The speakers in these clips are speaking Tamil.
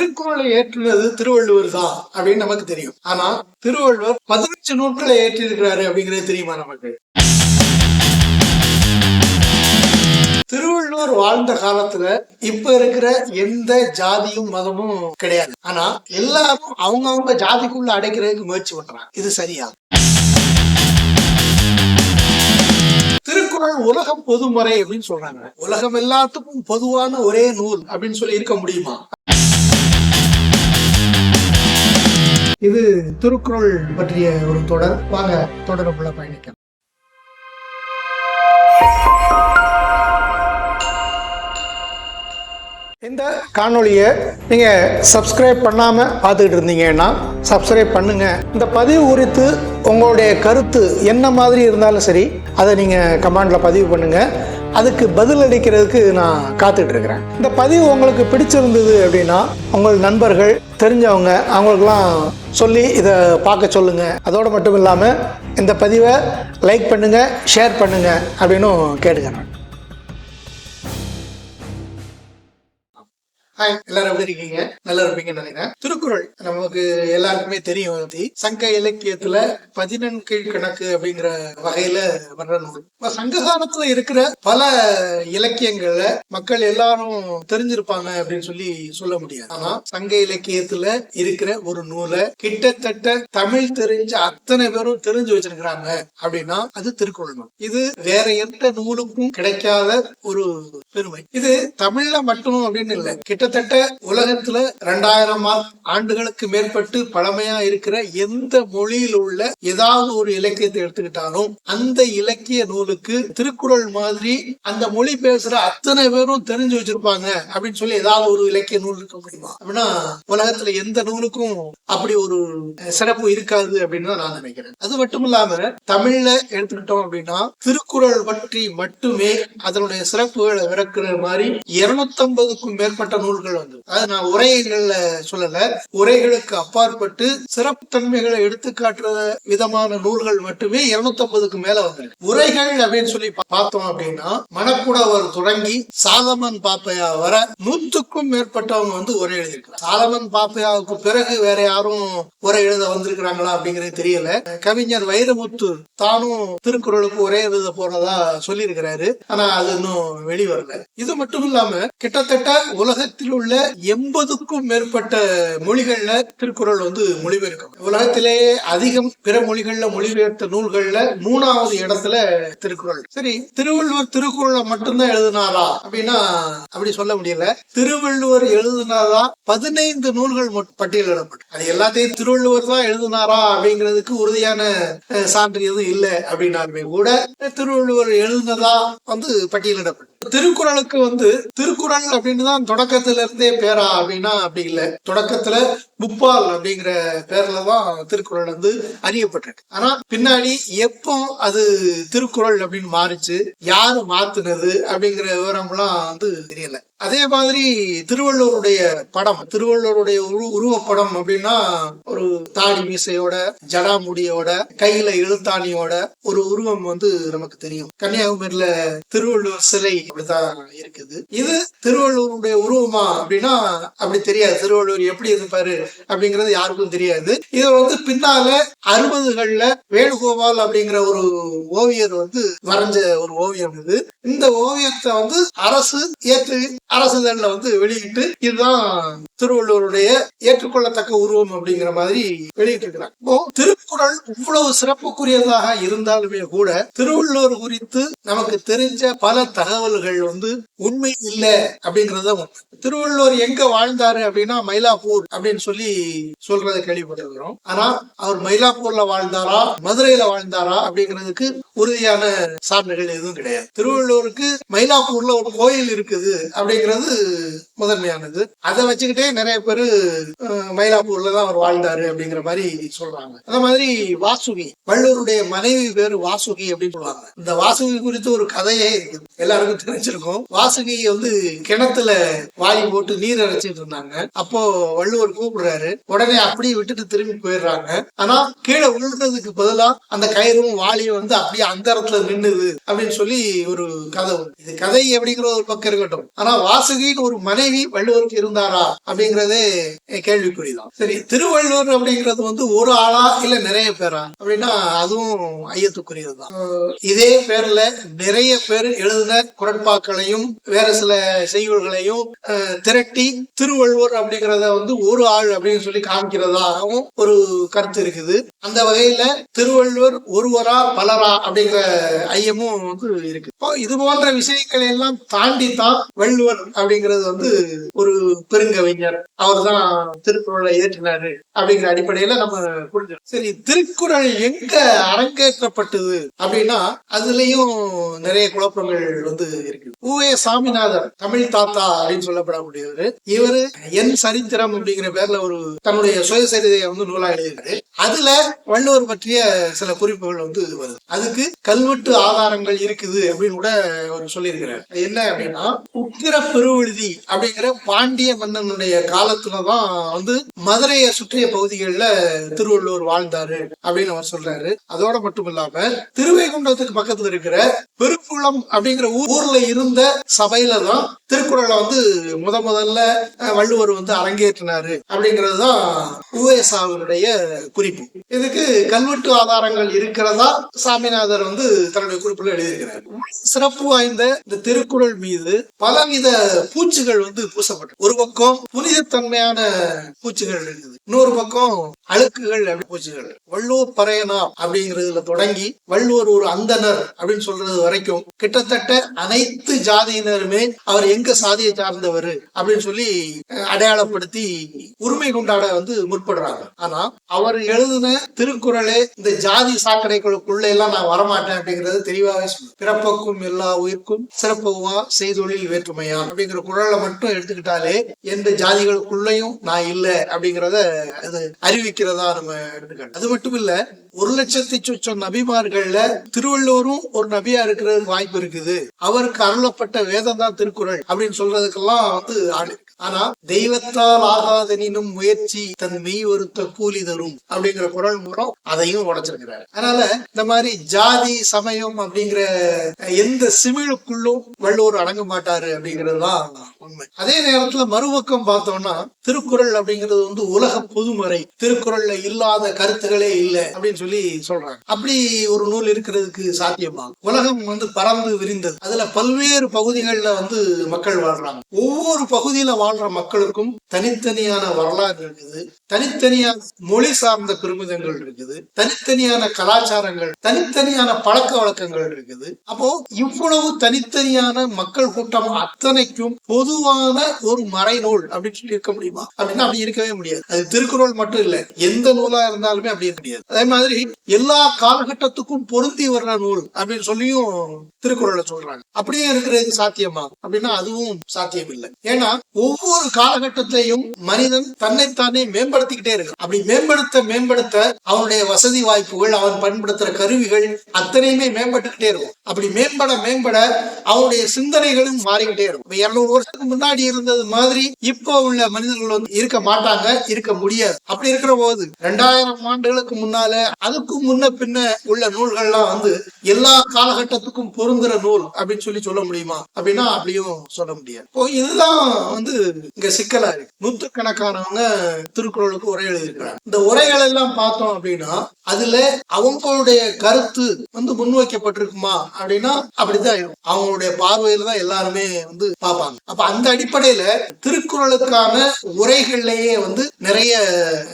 திருக்குறளை ஏற்றுனது திருவள்ளுவர் தான் அப்படின்னு நமக்கு தெரியும். ஆனா திருவள்ளுவர் 15 நூல்களை ஏற்றி இருக்கிறாரு அப்படிங்கிறது தெரியுமா நமக்கு? திருவள்ளுவர் வாழ்ந்த காலத்துல இப்ப இருக்கிற எந்த ஜாதியும் மதமும் கிடையாது. ஆனா எல்லாரும் அவங்க ஜாதிக்குள்ள அடைக்கிறதுக்கு முயற்சி பண்றாங்க. இது சரியா? திருக்குறள் உலகம் பொதுமறை அப்படின்னு சொல்றாங்க. உலகம் எல்லாத்துக்கும் பொதுவான ஒரே நூல் அப்படின்னு சொல்லி இருக்க முடியுமா? இது திருக்குறள் பற்றிய ஒரு தொடர். வாங்க தொடருக்குள்ள பயணிக்கலாம். இந்த காணொலியை நீங்க சப்ஸ்கிரைப் பண்ணாம பார்த்துக்கிட்டு இருந்தீங்கன்னா சப்ஸ்கிரைப் பண்ணுங்க. இந்த பதிவு குறித்து உங்களுடைய கருத்து என்ன மாதிரி இருந்தாலும் சரி, அதை நீங்க கமெண்ட்ல பதிவு பண்ணுங்க. அதுக்கு பதில் அளிக்கிறதுக்கு நான் காத்துட்டு இருக்கிறேன். இந்த பதிவு உங்களுக்கு பிடிச்சிருந்தது அப்படின்னா உங்கள் நண்பர்கள், தெரிஞ்சவங்க அவங்களுக்கெல்லாம் சொல்லி இதை பார்க்க சொல்லுங்க. அதோடு மட்டும் இல்லாமல் இந்த பதிவை லைக் பண்ணுங்க, ஷேர் பண்ணுங்க அப்படின்னு கேட்டுக்கிறேன். ஹாய், எல்லாரும் எப்படி இருக்கீங்க? நல்லா இருப்பீங்கன்னு நினைக்கிறேன். திருக்குறள் நமக்கு எல்லாருக்குமே தெரியும். சங்க இலக்கியத்துல 14 கீழ்கணக்கு அப்படிங்கிற வகையில வர்ற நூல். சங்க காலத்துல இருக்கிற பல இலக்கியங்கள்ல மக்கள் எல்லாரும் தெரிஞ்சிருப்பாங்க அப்படின்னு சொல்லி சொல்ல முடியாது. ஆனா சங்க இலக்கியத்துல இருக்கிற ஒரு நூலை கிட்டத்தட்ட தமிழ் தெரிஞ்ச அத்தனை பேரும் தெரிஞ்சு வச்சிருக்கிறாங்க அப்படின்னா அது திருக்குறள் நூல். இது வேற எந்த நூலுக்கும் கிடைக்காத ஒரு பெருமை. இது தமிழ்ல மட்டும் அப்படின்னு இல்லை, கிட்டத்தட்ட உலகத்துல 2000 ஆண்டுகளுக்கு மேற்பட்டு பழமையா இருக்கிற எந்த மொழியில் உள்ள ஏதாவது ஒரு இலக்கியத்தை எடுத்துக்கிட்டாலும் அந்த இலக்கிய நூலுக்கு திருக்குறள் மாதிரி அந்த மொழி பேசுற அத்தனை பேரும் தெரிஞ்சு வச்சிருப்பாங்க அப்படின்னு சொல்லி ஏதாவது ஒரு இலக்கிய நூல் இருக்க முடியுமா? அப்படின்னா உலகத்துல எந்த நூலுக்கும் அப்படி ஒரு சிறப்பு இருக்காது அப்படின்னு தான் நான் நினைக்கிறேன். அது மட்டும் இல்லாம தமிழ்ல எடுத்துக்கிட்டோம் அப்படின்னா திருக்குறள் பற்றி மட்டுமே அதனுடைய சிறப்புகளை விளக்குற மாதிரி 250க்கும் மேற்பட்ட நூல்கள் வந்து, அது நான் உரைகள்ல சொல்லல, உரைகளுக்கு அப்பாற்பட்டு சிறப்பு தன்மைகளை எடுத்து காட்டுற விதமான நூல்கள் மட்டுமே 250க்கு மேல வந்து. உரைகள் அப்படின்னு சொல்லி பார்த்தோம் அப்படின்னா மணக்குடவர் தொடங்கி சாலமன் பாப்பையா வர 100க்கும் மேற்பட்டவங்க வந்து உரை எழுதியிருக்காங்க. சாலமன் பாப்பையாவுக்கு பிறகு வேற யாரும் உரை எழுத வந்திருக்கிறாங்களா அப்படிங்கிறது தெரியல. கவிஞர் வைரமுத்து தானும் திருக்குறளுக்கு உரை எழுத போறதா சொல்லி இருக்கிறாரு. ஆனா அது இன்னும் வெளிவரல. இது மட்டும் இல்லாம கிட்டத்தட்ட உலகத்தில் உள்ள 80க்கும் மேற்பட்ட மொழிகள்ல திருக்குறள் வந்து மொழிபெயர்க்கும். உலகத்திலேயே அதிகம் பிற மொழிகள்ல மொழிபெயர்த்த நூல்கள்ல 3வது இடத்துல திருக்குறள். சரி, திருவள்ளுவர் திருக்குறளை மட்டும்தான் எழுதினாரா அப்படின்னா அப்படி சொல்ல முடியல. திருவள்ளுவர் எழுதினாரா 15 நூல்கள் பட்டியலிடப்பட்டு, அது எல்லாத்தையும் திருவள்ளுவர் தான் எழுதினாரா அப்படிங்கிறதுக்கு உறுதியான சான்று எதுவும் இல்லை அப்படின்னாலுமே கூட திருவள்ளுவர் எழுதினதா வந்து பட்டியலிடப்பட்டு. திருக்குறளுக்கு வந்து திருக்குறள் அப்படின்னு தான் தொடக்கத்துல இருந்தே பேரா அப்படின்னா அப்படி இல்லை. தொடக்கத்துல முப்பால் அப்படிங்கிற பேர்லதான் திருக்குறள் வந்து அறியப்பட்டிருக்கு. ஆனா பின்னாடி எப்போ அது திருக்குறள் அப்படின்னு மாறிச்சு, யாரு மாத்துனது அப்படிங்கிற விவரம்லாம் வந்து தெரியல. அதே மாதிரி திருவள்ளுவருடைய படம், திருவள்ளுவருடைய உருவப்படம் அப்படின்னா ஒரு தாடி மீசையோட, ஜடாமுடியோட, கையில எழுத்தாணியோட ஒரு உருவம் வந்து நமக்கு தெரியும். கன்னியாகுமரியில திருவள்ளுவர் சிலை அப்படித்தான் இருக்குது. இது திருவள்ளுவருடைய உருவமா அப்படின்னா அப்படி தெரியாது. திருவள்ளுவர் எப்படி இருப்பாரு அப்படிங்கிறது யாருக்கும் தெரியாது. இத வந்து பின்னால 60கள்ல வேணுகோபால் அப்படிங்கிற ஒரு ஓவியர் வந்து வரைஞ்ச ஒரு ஓவியம் இது. இந்த ஓவியத்தை வந்து அரசு ஏற்று அரசுதல்ல வந்து வெளியிட்டு இதுதான் திருவள்ளுவருடைய ஏற்றுக்கொள்ளத்தக்க உருவம் அப்படிங்கிற மாதிரி வெளியிட்டு இருக்கிறாங்க. இப்போ திருக்குறள் இவ்வளவு சிறப்புக்குரியதாக இருந்தாலுமே கூட திருவள்ளுவர் குறித்து நமக்கு தெரிஞ்ச பல தகவல்கள் வந்து உண்மை இல்லை அப்படிங்கறத. திருவள்ளுவர் எங்க வாழ்ந்தாரு அப்படின்னா மயிலாப்பூர் அப்படின்னு சொல்லி சொல்றதை கேள்விப்பட்டிருக்கிறோம். ஆனா அவர் மயிலாப்பூர்ல வாழ்ந்தாரா மதுரையில வாழ்ந்தாரா அப்படிங்கிறதுக்கு உறுதியான சான்றுகள் எதுவும் கிடையாது. திருவள்ளுவருக்கு மயிலாப்பூர்ல ஒரு கோயில் இருக்குது அப்படிங்கிறது முதன்மையானது. அதை வச்சுக்கிட்டே நிறைய பேரு மயிலாப்பூர்ல தான் அவர் வாழ்ந்தாரு அப்படிங்கிற மாதிரி சொல்றாங்க. அந்த மாதிரி வாசுகி, வள்ளுவருடைய மனைவி பேரு வாசுகி அப்படின்னு சொல்லுவாங்க. இந்த வாசுகி குறித்து ஒரு கதையே எல்லாருக்கும் தெரிஞ்சிருக்கும். வாசுகி வந்து கிணத்துல வாளி போட்டு நீர் அரைச்சிட்டு இருந்தாங்க. அப்போ வள்ளுவர் கூப்பிடுறாரு, போடுறாரு. உடனே அப்படியே விட்டுட்டு திரும்பி போயிடுறாங்க. ஆனா கீழே விழுறதுக்கு பதிலா அந்த கயிறும் வாளியும் வந்து அப்படியே அந்த இடத்துல நின்னுது அப்படின்னு சொல்லி ஒரு கதை. இது கதை அப்படிங்கிற ஒரு பக்கம் இருக்கட்டும், ஆனா வாசுகின்னு ஒரு மனைவி வள்ளுவருக்கு இருந்தாரா அப்படிங்கறதே கேள்விக்குறிதான். சரி, திருவள்ளுவர் அப்படிங்கிறது வந்து ஒரு ஆளா இல்ல நிறைய பேரா அப்படின்னா அதுவும் ஐயத்துக்குரியதுதான். இதே பேர்ல நிறைய பேர் எழுதின குரட்பாக்களையும் வேற சில செய்யுள்களையும் திரட்டி திருவள்ளுவர் அப்படிங்கிறத வந்து ஒரு ஆள் அப்படின்னு சொல்லி காமிக்கிறதாகவும் ஒரு கருத்து இருக்குது. அந்த வகையில திருவள்ளுவர் ஒருவரா பலரா அப்படிங்கிற ஐயமும் வந்து இருக்கு. இது போன்ற விஷயங்களை எல்லாம் தாண்டி தான் வள்ளுவர் அப்படிங்கிறது வந்து ஒரு பெருங்கவிஞர், அவர் தான் திருக்குறளை ஏற்றினாரு அப்படிங்கிற அடிப்படையில நம்ம புரிஞ்சுக்கணும். சரி, திருக்குறள் எங்க அரங்கேற்றப்பட்டது அப்படின்னா அதுலயும் நிறைய குழப்பங்கள் வந்து இருக்கு. உவே சாமிநாதர், தமிழ் தாத்தா அப்படின்னு சொல்லப்படக்கூடியவர், இவரு என் சரித்திரம் அப்படிங்கிற பேர்ல ஒரு தன்னுடைய சுயசரிதையை வந்து நூலா எழுதியிருக்காரு. அதுல வள்ளுவர் பற்றிய சில குறிப்புகள் வந்து வருது. அதுக்கு கல்வெட்டு ஆதாரங்கள் இருக்குது அப்படின்னு கூட அவர் சொல்லியிருக்கிறார். என்ன அப்படின்னா உக்கிர பெருவெழுதி அப்படிங்கிற பாண்டிய மன்னனுடைய காலத்துலதான் வந்து மதுரையை சுற்றிய பகுதிகளில் திருவள்ளுவர் வாழ்ந்தாரு அப்படின்னு அவர் சொல்றாரு. அதோட மட்டும் இல்லாம திருவைகுண்டத்துக்கு பக்கத்துல இருக்கிற பெருங்குளம் அப்படிங்கிற ஊர்ல இருந்த சபையில தான் திருக்குறளை வந்து முதல்ல வள்ளுவர் வந்து அரங்கேற்றினாரு அப்படிங்கறதுதான் உவேசாவுடைய குறிப்பு. இதுக்கு கல்வெட்டு ஆதாரங்கள் இருக்கிறதா சாமிநாதர் வந்து தன்னுடைய குறிப்புல எழுதியிருக்கிறார். சிறப்பு வாய்ந்த இந்த திருக்குறள் மீது பலவித பூச்சிகள் வந்து பூசப்பட்டு, ஒரு பக்கம் புனிதத்தன்மையான பூச்சிகள் இருக்குது, இன்னொரு பக்கம் அழுக்குகள் பூச்சிகள். வள்ளுவர் பறையனா அப்படிங்கிறதுல தொடங்கி வள்ளுவர் ஒரு அந்தனர் அப்படின்னு சொல்றது வரைக்கும் கிட்டத்தட்ட அனைத்து ஜாதியினருமே அவர் எங்க சாதியை சார்ந்தவர் அப்படின்னு சொல்லி அடையாளப்படுத்தி உரிமை கொண்டாட வந்து முற்படுறாங்க. ஆனா அவர் எழுதின திருக்குறளே இந்த ஜாதி சாக்கடைகளுக்குள்ள எல்லாம் நான் வரமாட்டேன் அப்படிங்கறது தெளிவாகவே சொல்லுது. பிறப்புக்கும் எல்லா உயிர்க்கும் சிறப்புவா செய்தொழில் வேற்றுமையா அப்படிங்கிற குறளை மட்டும் எடுத்துக்கிட்டாலே எந்த ஜாதிகளுக்குள்ளயும் நான் இல்லை அப்படிங்கிறத அது அறிவிக்கிறதா நம்ம எடுத்துக்கணும். அது மட்டும் இல்ல, 1,00,000 சொச்சம் நபிமார்கள்ல திருவள்ளுவரும் ஒரு நபியா இருக்கிறது வாய்ப்பு இருக்குது. அவருக்கு அருளப்பட்ட வேதம் தான் திருக்குறள் அப்படின்னு சொல்றதுக்கெல்லாம் வந்து ஆடு. ஆனா தெய்வத்தால் ஆகாதனினும் முயற்சி தன் மெய் ஒருத்த கூலி தரும் அப்படிங்கிற குறள் மூலம் அதையும் உடைச்சிருக்கிறார். அதனால இந்த மாதிரி ஜாதி சமயம் அப்படிங்கிற எந்த சிமிழுக்குள்ளும் வள்ளுவர் அடங்க மாட்டாரு அப்படிங்கிறதுதான் உண்மை. அதே நேரத்துல மறுபக்கம் பார்த்தோம்னா திருக்குறள் அப்படிங்கிறது வந்து உலக பொதுமறை, திருக்குறள்ல இல்லாத கருத்துக்களே இல்லை அப்படின்னு சொல்லி சொல்றாங்க. அப்படி ஒரு நூல் இருக்கிறதுக்கு சாத்தியமா? உலகம் வந்து பறந்து விரிந்தது, அதுல பல்வேறு பகுதிகளில் வந்து மக்கள் வாழ்றாங்க. ஒவ்வொரு பகுதியில வாழ்ற மக்களுக்கும் தனித்தனியான வரலாறு இருக்குது, தனித்தனியான மொழி சார்ந்த பெருமிதங்கள் இருக்குது, தனித்தனியான கலாச்சாரங்கள், தனித்தனியான பழக்க வழக்கங்கள் இருக்குது. அப்போ இவ்வளவு தனித்தனியான மக்கள் கூட்டம் அத்தனைக்கும் பொதுவான ஒரு மறைநூல் அப்படின்னு சொல்லி இருக்க முடியுமா அப்படின்னா அப்படி இருக்கவே முடியாது. அது திருக்குறள் மட்டும் இல்ல, எந்த நூலா இருந்தாலுமே அப்படி இருக்க முடியாது. அதே மாதிரி எல்லா காலகட்டத்துக்கும் பொருந்தி வர்ற நூல் அப்படின்னு சொல்லியும் திருக்குறளை சொல்றாங்க. அப்படியே இருக்கிறது சாத்தியமா அப்படின்னா அதுவும் சாத்தியம் இல்லை. ஏன்னா ஒவ்வொரு காலகட்டத்திலையும் மனிதன் தன்னைத்தானே மேம்படுத்திக்கிட்டே இருக்கு. அப்படி மேம்படுத்த அவனுடைய வசதி வாய்ப்புகள், அவன் பயன்படுத்துற கருவிகள் அத்தனையுமே மேம்பட்டுக்கிட்டே இருக்கும். அப்படி மேம்பட அவனுடைய சிந்தனைகளும் மாறிக்கிட்டே இருக்கும். 200 வருஷத்துக்கு முன்னாடி இருந்தது மாதிரி இப்போ உள்ள மனிதர்கள் வந்து இருக்க மாட்டாங்க, இருக்க முடியாது. அப்படி இருக்கிற போது 2000 ஆண்டுகளுக்கு முன்னால அதுக்கு முன்ன பின்ன உள்ள நூல்கள்லாம் வந்து எல்லா காலகட்டத்துக்கும் பொருந்துற நூல் அப்படின்னு சொல்லி சொல்ல முடியுமா அப்படின்னா அப்படியும் சொல்ல முடியாது. இதுதான் வந்து இங்க சிக்கலா இருக்கு. நூற்றுக்கணக்கானவங்க திருக்குறளுக்கு உரை எழுதியிருக்கிறாங்க. இந்த உரைகள் எல்லாம் பார்த்தோம் அப்படின்னா அதுல அவங்களுடைய கருத்து வந்து முன்வைக்கப்பட்டிருக்குமா அப்படின்னா அப்படிதான் இருக்கும். அவங்களுடைய பார்வையில தான் எல்லாருமே வந்து பார்ப்பாங்க. அப்ப அந்த அடிப்படையில திருக்குறளுக்கான உரைகள்லயே வந்து நிறைய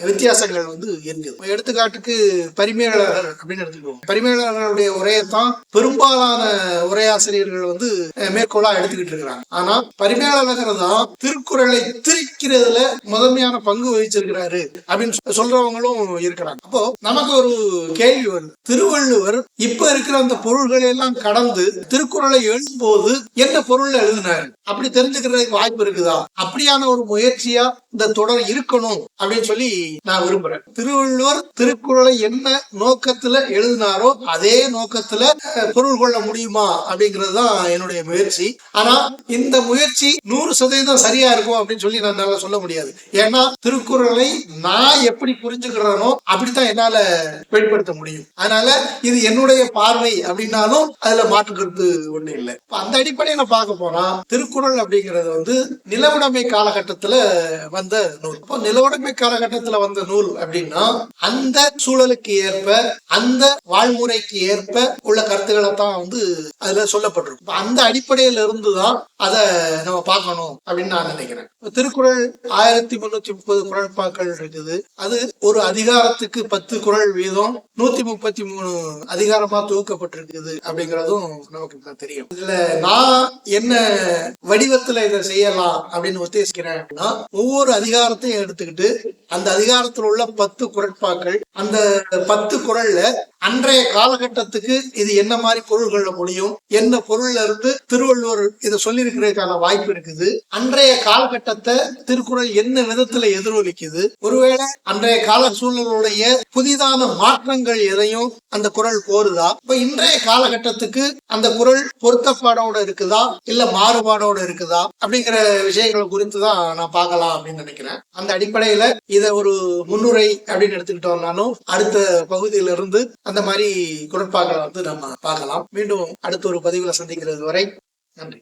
வித்தியாசங்கள் வந்து இருக்குது. எடுத்துக்காட்டுக்கு பரிமேலழகர் அப்படின்னு எடுத்துக்குவோம். பரிமேலழகருடைய உரையத்தான் பெரும்பாலான உரையாசிரியர்கள் வந்து மேற்கோளா எடுத்துக்கிட்டு இருக்கிறாங்க. ஆனா பரிமேலழகர் தான் திருக்குறளை திரிக்கிறதுல முதன்மையான பங்கு வகிச்சிருக்கிறாரு அப்படின்னு சொல்றவங்களும் இருக்கிறாங்க. அப்போ நமக்கு ஒரு கேள்வி வருது, திருவள்ளுவர் இப்ப இருக்கிற அந்த பொருள்களை எல்லாம் கடந்து திருக்குறளை எழுதும்போது என்ன பொருள் எழுதினாரு அப்படி தெரிஞ்சுக்கிறதுக்கு வாய்ப்பு இருக்குதா? அப்படியான ஒரு முயற்சியா இந்த தொடர் இருக்கணும் அப்படின்னு சொல்லி நான் விரும்புறேன். திருவள்ளுவர் திருக்குறளை என்ன நோக்கத்துல எழுதினாரோ அதே நோக்கத்துல பொருள் கொள்ள முடியுமா அப்படிங்கிறது தான் என்னுடைய முயற்சி. ஆனா இந்த முயற்சி 100% சரியா சரியா இருக்கும் அப்படின்னு சொல்லி என்னால சொல்ல முடியாது. ஏன்னா திருக்குறளை நான் எப்படி புரிஞ்சுக்கிறேனோ அப்படித்தான் என்னால வெளிப்படுத்த முடியும். அதனால இது என்னுடைய பார்வை அப்படின்னாலும் அதுல மாற்றுக்கிறது ஒண்ணு இல்லை. அந்த அடிப்படையில பார்க்க போனா திருக்குறள் அப்படிங்கிறது வந்து நிலவுடைமை காலகட்டத்துல வந்த நூல். இப்போ நிலவுடைமை காலகட்டத்துல வந்த நூல் அப்படின்னா அந்த சூழலுக்கு ஏற்ப அந்த வாழ்முறைக்கு ஏற்ப உள்ள கருத்துக்களை தான் வந்து அதுல சொல்லப்பட்டிருக்கும். அந்த அடிப்படையில இருந்துதான் அதை நம்ம பார்க்கணும் அப்படின்னு நான் நினைக்கிறேன். திருக்குறள் 1330 குறள்பாக்கள் இருக்குது. அது ஒரு அதிகாரத்துக்கு 10 குறள் வீதம் 133 அதிகாரமா தொகுக்கப்பட்டிருக்குது அப்படிங்கறதும் நமக்கு தெரியும். இதுல நான் என்ன வடிவத்துல இதை செய்யலாம் அப்படின்னு உத்தேசிக்கிறேன் அப்படின்னா, ஒவ்வொரு அதிகாரத்தையும் எடுத்துக்கிட்டு அந்த அதிகாரத்தில் உள்ள 10 குறட்பாக்கள், அந்த 10 குறள்ல அன்றைய காலகட்டத்துக்கு இது என்ன மாதிரி பொருள்கள்ல முடியும், என்ன பொருள்ல இருந்து திருவள்ளுவர் இதை சொல்லியிருக்கிறதுக்கான வாய்ப்பு இருக்குது, அன்றைய காலகட்டத்தை திருக்குறள் என்ன விதத்துல எதிரொலிக்குது, ஒருவேளை அன்றைய கால சூழ்நிலையுடைய புதிதான மாற்றங்கள் எதையும் அந்த குறள் போருதா, இப்ப இன்றைய காலகட்டத்துக்கு அந்த குறள் பொருத்தப்பாடோட இருக்குதா இல்ல மாறுபாடோட இருக்குதா அப்படிங்கிற விஷயங்கள் குறித்துதான் நான் பார்க்கலாம் அப்படின்னு நினைக்கிறேன். அந்த அடிப்படையில இதை ஒரு முன்னுரை அப்படின்னு எடுத்துக்கிட்டோம்னாலும் அடுத்த பகுதியில இருந்து அந்த மாதிரி குறட்பாக்களை வந்து நம்ம பார்க்கலாம். மீண்டும் அடுத்த ஒரு பதிவுல சந்திக்கிறது வரை நன்றி.